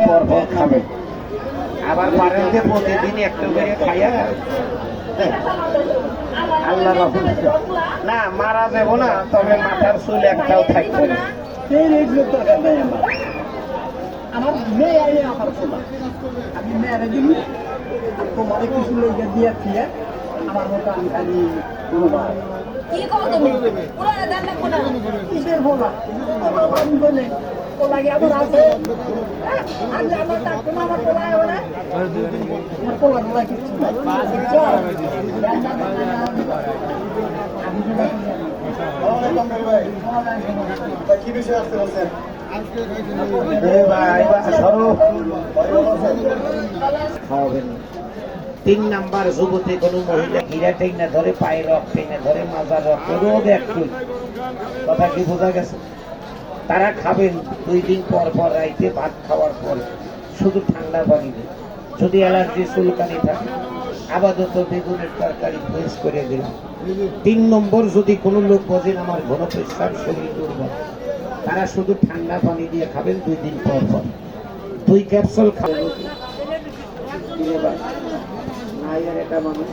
পর পর খাবেন। আবার পারেন যে প্রতিদিন একটু করে খাইয়া আল্লাহ রাখুন না মারা যাবো না, তবে মাথার চুল একটাও থাকবে না। আমার মেয়ে আমার পোলা, আমি মেয়েরা দিলি তোমার কিছু লেগে দিয়েছি। আমার মতো আমি খালি কি করো তুমি? পুরো দান না কোনা কিসের পোলা? আমার বাবু বলে পোলা গিয়ে আবার আছে। আর আমার ডাক্তার আমার পোলা ওরা আমার পোলা পোলা কিছু কি বিষয় আসতে বলছেন? তিন নাম্বার যুবতী কোন মহিলা গিরা টেনে ধরে, পায়ে রক টেনে ধরে, মাজার রক্ত রোগ একটু কথা কি বোঝা গেছে? তারা খাবেন 2 দিন পর পর রাইতে ভাত খাওয়ার পর শুধু ঠান্ডা পানি দিয়ে। যদি অ্যালার্জি চুলকানি থাকে আপাতত বেগুনের তরকারি ফ্রেশ করে দিলাম। 3 নম্বর, যদি কোনো লোক বোঝেন আমার ঘন প্রেসার, শরীর দুর্বল, তারা শুধু ঠান্ডা পানি দিয়ে খাবেন 2 দিন পর পর। 2 ক্যাপসুল খাবেন। না, এটা মানুষ